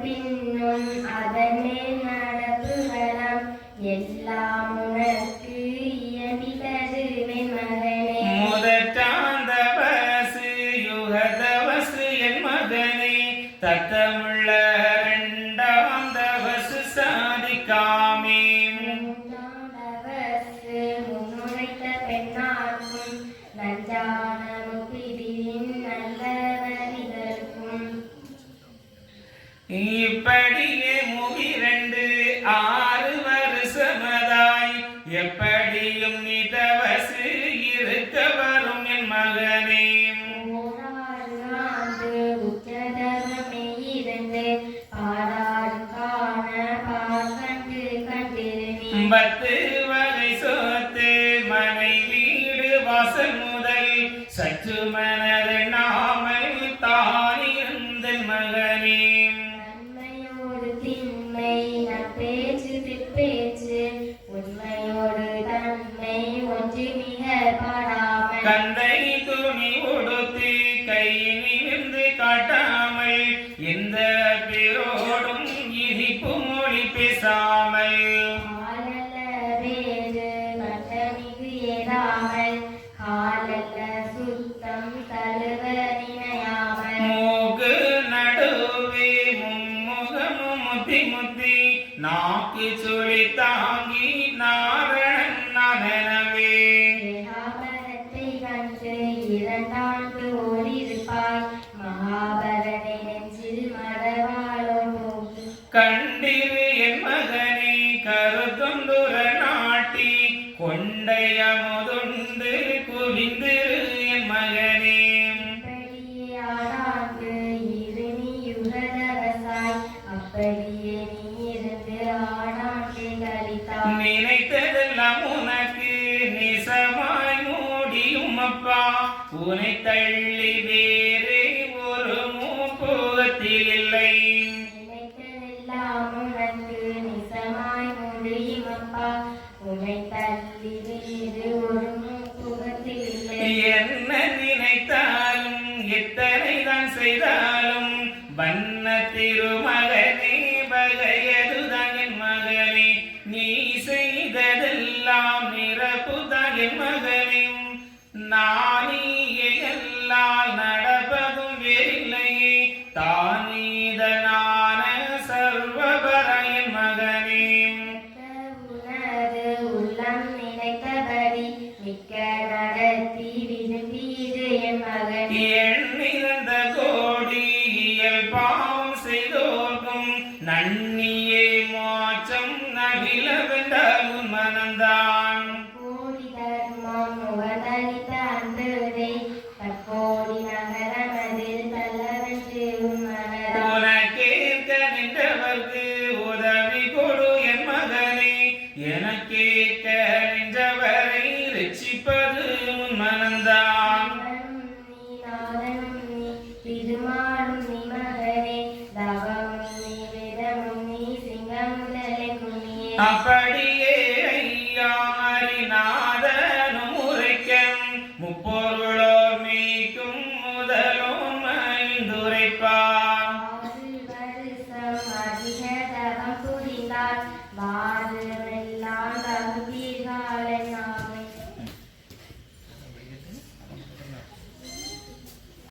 பின்னும் அதனே நடப்புகளாம் எல்லாம் உனக்கு இயம்பிலது மகனே. முதற்றாந்தவசு யுகதவசு என் மகனே தத்தமுள்ள இரண்டாம் தவசு சாதிக்காமே. முன்னுரைத்த பெண்ணார்க்கும் நஞ்சான முகிரின் நல்லவரிதற்கும் இப்படியே மூவிரண்டு 6 வருஷமதாய் எப்படியும் நீ தவசு இருக்க வரும் என் மகனே. உச்சதவமே இருந்து பாராடு காண பார்க்கண்டு கண்டிருந்தே. 10 வகை சொத்து மனை வீடு வாசல் முதல் சற்று மனது நாமல் தானிருந்த மகனே. நன்மையோடு திண்மை நற்பேச்சு பிற்பேச்சு உண்மையோடு தன்மை ஒன்று மிக பாடாமல் கந்தை துணி உடுத்து கை நிமிர்ந்து காட்டாமல் எந்த பேரோடும் இனிப்பு மொழி பேசாமல் காலல்ல வேறு கண்டமிகு ஏறாமல் காலல்ல சுத்தம் தழுவ நினையாமல் மூக்கு நடுவே மும்முகமும் முத்தி முத்தி நாக்கு சுழி தாங்கி நாரணன் நாதனவே. மகாபாரத்தை கண்டு 2 ஆண்டு ஓடிருப்பாய் மகாபாரதை நெஞ்சில் மறவாளோன் போக்கு கண்டிரு என் மகனே கருத்தொண்டுர நாட்டி கொண்டைய முதுண்டு குவிந்திரு என் மகனே. அப்படியே ஆடாண்டு இருநீ யுகதவசாய் அப்படியே நீ இருந்து ஆடாண்டே கழித்தாய். நினைத்ததெல்லாம் உனக்கு நிசமாய் மூடியும் அப்பா உனை தள்ளி வேறே ஒரு மூப்புகத்தில் இல்லை. நினைத்ததெல்லாம் உனக்கு நிசமாய் முடியும் அப்பா உன்னை தள்ளி வேறு ஒரு முகத்தில் இல்லை. என்ன நினைத்தாலும் எத்தனை தான் செய்தாலும் வண்ண திருமகனே வகையதுதான் என் மகனே. நீ செய்ததெல்லாம் நிரப்புதான் என் மகனே. நானே எல்லால் நடப்பதும் வேறில்லையே தானீதனான சர்வபர என் மகனே. உனது உள்ளம் நினைத்தபடி மிக்க நடத்தி விரும்பீது என் மகன். எண்ணிறந்த கோடி இயல்பாம் செய்தோர்க்கும் நன்னியே மோட்சம் நகில வென்றாலும் மனந்தான். கோடி தர்மம் முகதளித்த அன்புரை தற்கோடி நகரமதில் தள்ளவென்று மனதா. உனக்கேற்க நின்றவர்க்கு உதவி கொடு என் மகனே. எனக்கேற்க நின்றவரை ரட்சிப்பது உன் மனந்தான். நீ நாதனும் நீ திருமாலும் நீ மகனே தவமும் நீ விரமும் நீ சிங்கமுதலை நீயே. அப்படியே ஐயா அறிநாதனும் உரைக்கம் முப்பொருளோர் மீக்கும் முதலும் ஐந்துரைப்பான். 6 வருஷம் அதிக தவம் புரிந்தால் வாருமெல்லாம் தகுதிகால்